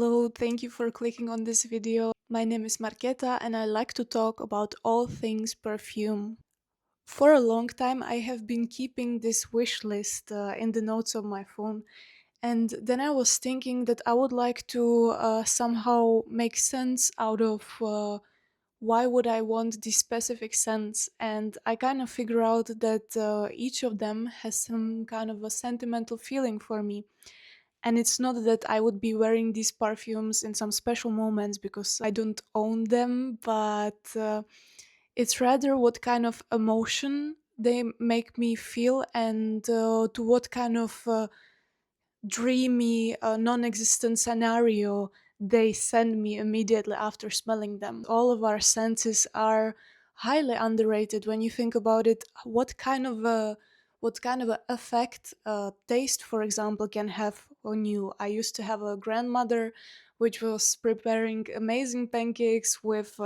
Hello, thank you for clicking on this video. My name is Marketa and I like to talk about all things perfume. For a long time, I have been keeping this wish list in the notes of my phone, and then I was thinking that I would like to somehow make sense out of why would I want these specific scents, and I kind of figure out that each of them has some kind of a sentimental feeling for me. And it's not that I would be wearing these perfumes in some special moments because I don't own them, but it's rather what kind of emotion they make me feel and to what kind of dreamy, non existent scenario they send me immediately after smelling them. All of our senses are highly underrated when you think about it. What kind of a effect taste, for example, can have on you. I used to have a grandmother which was preparing amazing pancakes with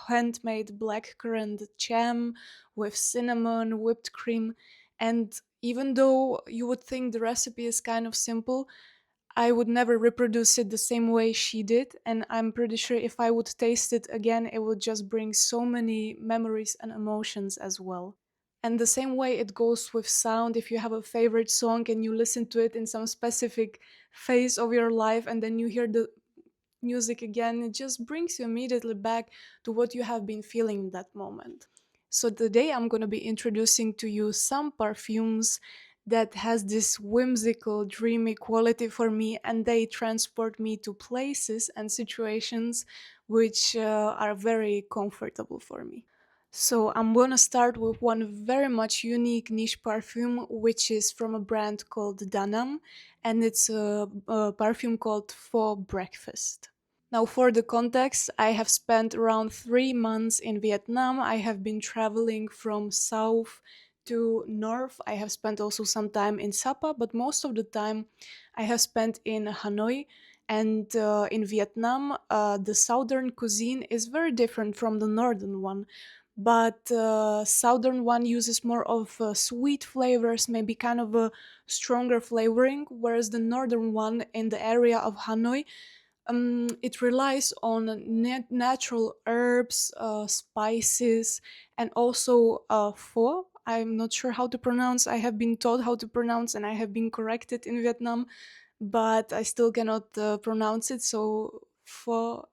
handmade blackcurrant jam, with cinnamon, whipped cream, and even though you would think the recipe is kind of simple, I would never reproduce it the same way she did. And I'm pretty sure if I would taste it again, it would just bring so many memories and emotions as well. And the same way it goes with sound. If you have a favorite song and you listen to it in some specific phase of your life and then you hear the music again, it just brings you immediately back to what you have been feeling in that moment. So today I'm going to be introducing to you some perfumes that has this whimsical, dreamy quality for me, and they transport me to places and situations which are very comfortable for me. So I'm gonna start with one very much unique niche perfume, which is from a brand called Danam, and it's a perfume called Pho Breakfast. Now, for the context, I have spent around 3 months in Vietnam. I have been traveling from south to north. I have spent also some time in Sapa, but most of the time I have spent in Hanoi. And in Vietnam, the southern cuisine is very different from the northern one. But southern one uses more of sweet flavors, maybe kind of a stronger flavoring, whereas the northern one in the area of Hanoi, it relies on natural herbs, spices, and also pho. I'm not sure how to pronounce. I have been taught how to pronounce, and I have been corrected in Vietnam, but I still cannot pronounce it. So pho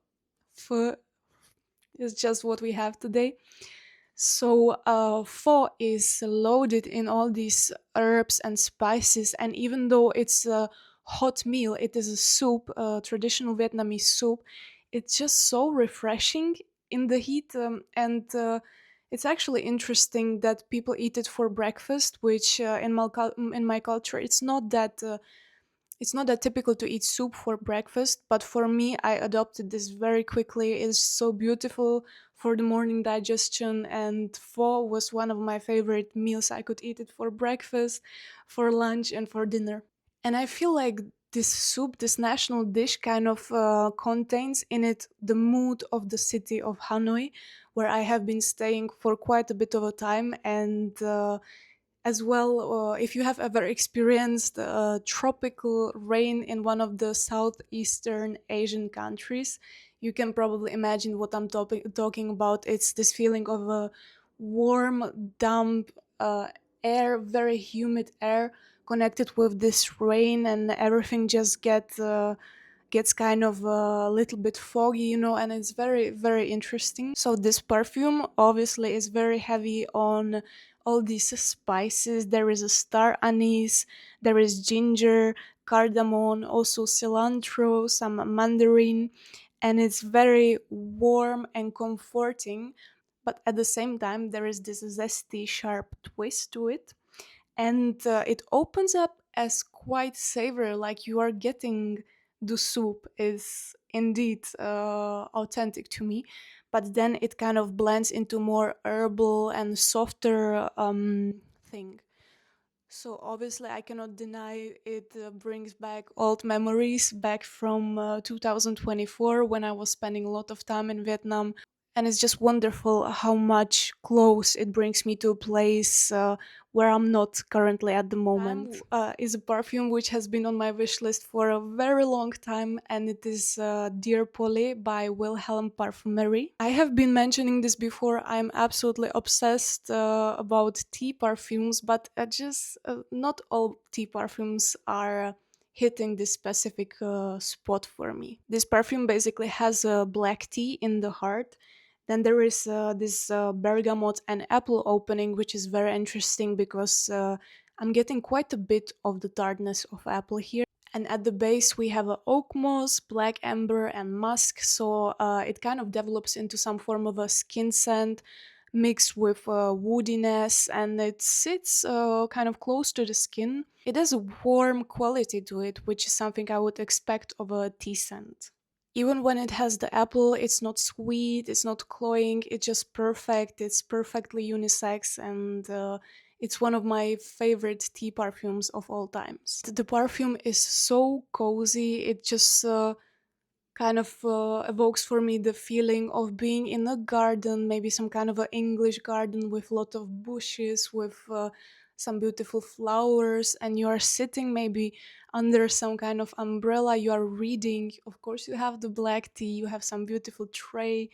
is just what we have today. So pho is loaded in all these herbs and spices, and even though it's a hot meal, it is a soup, a traditional Vietnamese soup. It's just so refreshing in the heat, and it's actually interesting that people eat it for breakfast, which in my culture, it's not that typical to eat soup for breakfast, but for me, I adopted this very quickly. It's so beautiful for the morning digestion, and pho was one of my favorite meals. I could eat it for breakfast, for lunch, and for dinner. And I feel like this soup, this national dish, kind of contains in it the mood of the city of Hanoi, where I have been staying for quite a bit of a time. And as well, if you have ever experienced tropical rain in one of the southeastern Asian countries, you can probably imagine what I'm talking about. It's this feeling of a warm, damp air, very humid air connected with this rain, and everything just gets kind of a little bit foggy, and it's very, very interesting. So this perfume obviously is very heavy on all these spices. There is a star anise, there is ginger, cardamom, also cilantro, some mandarin, and it's very warm and comforting. But at the same time, there is this zesty, sharp twist to it, and it opens up as quite savory, like you are getting the soup is indeed authentic to me, but then it kind of blends into more herbal and softer thing. So obviously I cannot deny it brings back old memories back from 2024, when I was spending a lot of time in Vietnam. and it's just wonderful how much close it brings me to a place where I'm not currently at the moment. Is a perfume which has been on my wish list for a very long time, and it is Dear Polly by Wilhelm Parfumerie. I have been mentioning this before. I'm absolutely obsessed about tea perfumes, but just not all tea perfumes are hitting this specific spot for me. This perfume basically has a black tea in the heart. Then there is this bergamot and apple opening, which is very interesting because I'm getting quite a bit of the tartness of apple here. And at the base, we have a oak moss, black amber, and musk. So it kind of develops into some form of a skin scent mixed with woodiness, and it sits kind of close to the skin. It has a warm quality to it, which is something I would expect of a tea scent. Even when it has the apple, it's not sweet, it's not cloying, it's just perfect, it's perfectly unisex, and it's one of my favorite tea perfumes of all times. The perfume is so cozy, it just kind of evokes for me the feeling of being in a garden, maybe some kind of an English garden with a lot of bushes, with some beautiful flowers, and you are sitting maybe under some kind of umbrella. You are reading. Of course, you have the black tea. You have some beautiful tray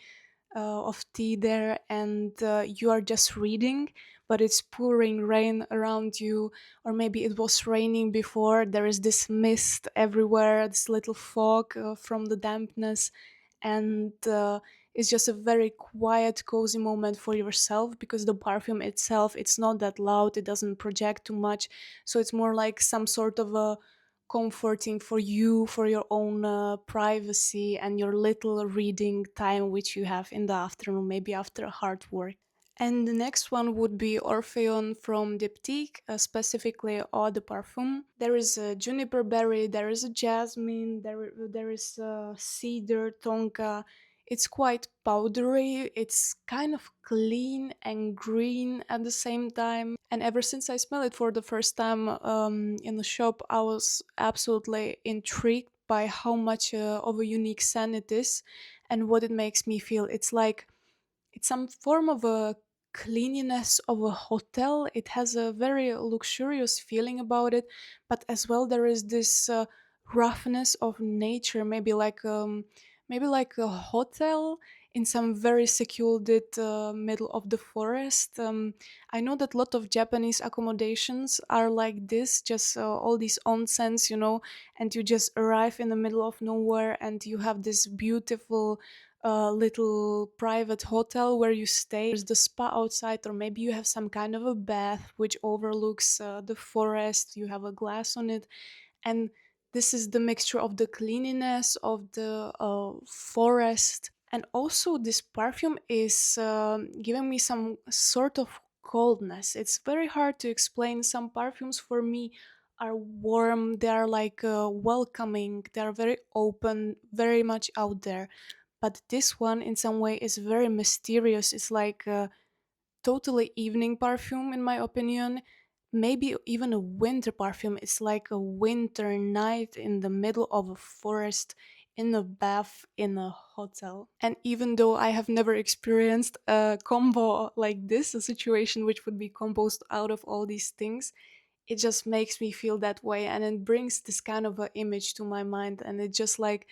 of tea there, and you are just reading, but it's pouring rain around you, or maybe it was raining before. There is this mist everywhere, this little fog from the dampness, and it's just a very quiet, cozy moment for yourself because the perfume itself, it's not that loud, it doesn't project too much, so it's more like some sort of a comforting for you, for your own privacy and your little reading time which you have in the afternoon, maybe after a hard work. And the next one would be Orphéon from Diptyque, specifically Eau de Parfum. There is a juniper berry, there is a jasmine, there is a cedar, tonka. It's quite powdery, it's kind of clean and green at the same time. And ever since I smelled it for the first time in the shop, I was absolutely intrigued by how much of a unique scent it is and what it makes me feel. It's some form of a cleanliness of a hotel. It has a very luxurious feeling about it, but as well there is this roughness of nature, maybe like a hotel in some very secluded middle of the forest. I know that a lot of Japanese accommodations are like this, just all these onsens, and you just arrive in the middle of nowhere and you have this beautiful little private hotel where you stay. There's the spa outside, or maybe you have some kind of a bath which overlooks the forest. You have a glass on it, and this is the mixture of the cleanliness of the forest, and also this perfume is giving me some sort of coldness. It's very hard to explain. Some perfumes for me are warm, they are like welcoming, they are very open, very much out there, but this one in some way is very mysterious. It's like a totally evening perfume in my opinion, maybe even a winter perfume. It's like a winter night in the middle of a forest, in a bath, in a hotel. And even though I have never experienced a combo like this, a situation which would be composed out of all these things, it just makes me feel that way, and it brings this kind of a image to my mind, and it just like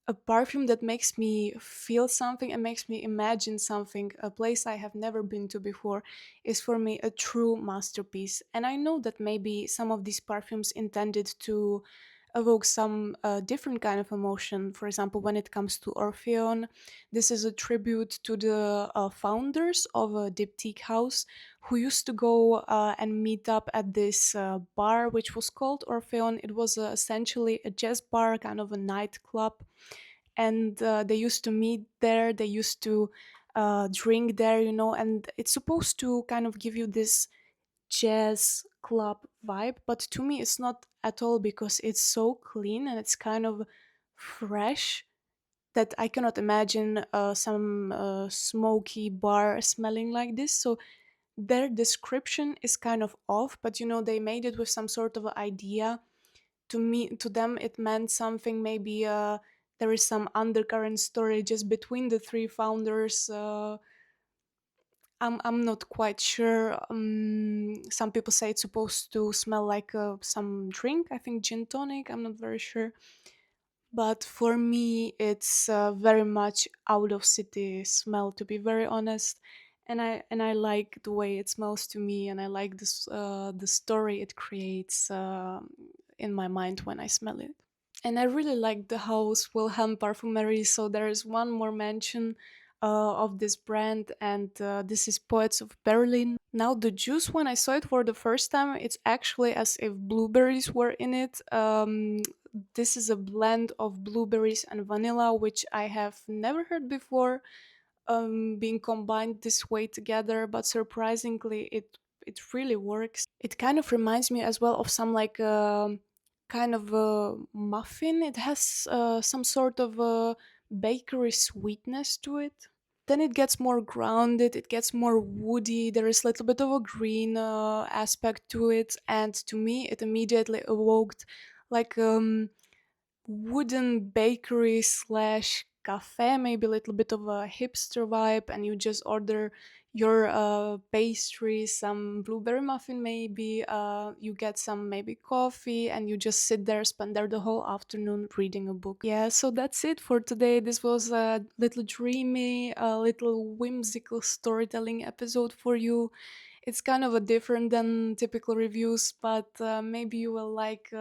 a perfume that makes me feel something and makes me imagine something, a place I have never been to before, is for me a true masterpiece. And I know that maybe some of these perfumes intended to evoke some different kind of emotion. For example, when it comes to Orphéon, this is a tribute to the founders of a Diptyque house who used to go and meet up at this bar which was called Orphéon. It was essentially a jazz bar, kind of a nightclub, and they used to meet there, they used to drink there, and it's supposed to kind of give you this jazz club vibe, but to me it's not at all because it's so clean and it's kind of fresh that I cannot imagine some smoky bar smelling like this. So their description is kind of off, but they made it with some sort of idea. To me, to them it meant something, maybe there is some undercurrent story just between the three founders. I'm not quite sure. Some people say it's supposed to smell like some drink. I think gin tonic. I'm not very sure. But for me, it's very much out of city smell, to be very honest. And I like the way it smells to me, and I like this the story it creates in my mind when I smell it. And I really like the house Wilhelm Parfumerie. So there is one more mention of this brand, and this is Poets of Berlin. Now, the juice, when I saw it for the first time, it's actually as if blueberries were in it. This is a blend of blueberries and vanilla, which I have never heard before being combined this way together, but surprisingly, it really works. It kind of reminds me as well of some like kind of a muffin. It has some sort of a bakery sweetness to it. Then it gets more grounded, it gets more woody, there is a little bit of a green aspect to it, and to me it immediately evoked like wooden bakery slash cafe, maybe a little bit of a hipster vibe, and you just order your pastry, some blueberry muffin, maybe you get some maybe coffee, and you just sit there, spend there the whole afternoon reading a book. Yeah, so that's it for today. This was a little dreamy, a little whimsical storytelling episode for you. It's kind of a different than typical reviews, but maybe you will like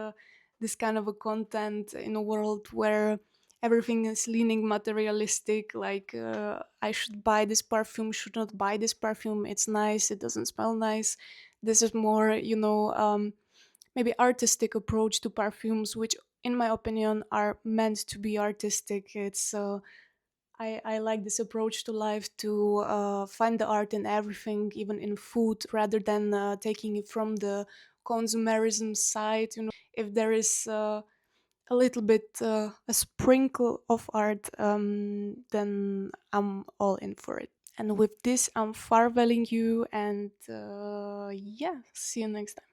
this kind of a content in a world where everything is leaning materialistic, like I should buy this perfume, should not buy this perfume, it's nice, it doesn't smell nice. This is more, maybe artistic approach to perfumes, which in my opinion are meant to be artistic. It's I like this approach to life, to find the art in everything, even in food, rather than taking it from the consumerism side. If there is a little bit, a sprinkle of art, then I'm all in for it. And with this, I'm farewelling you, and yeah, see you next time.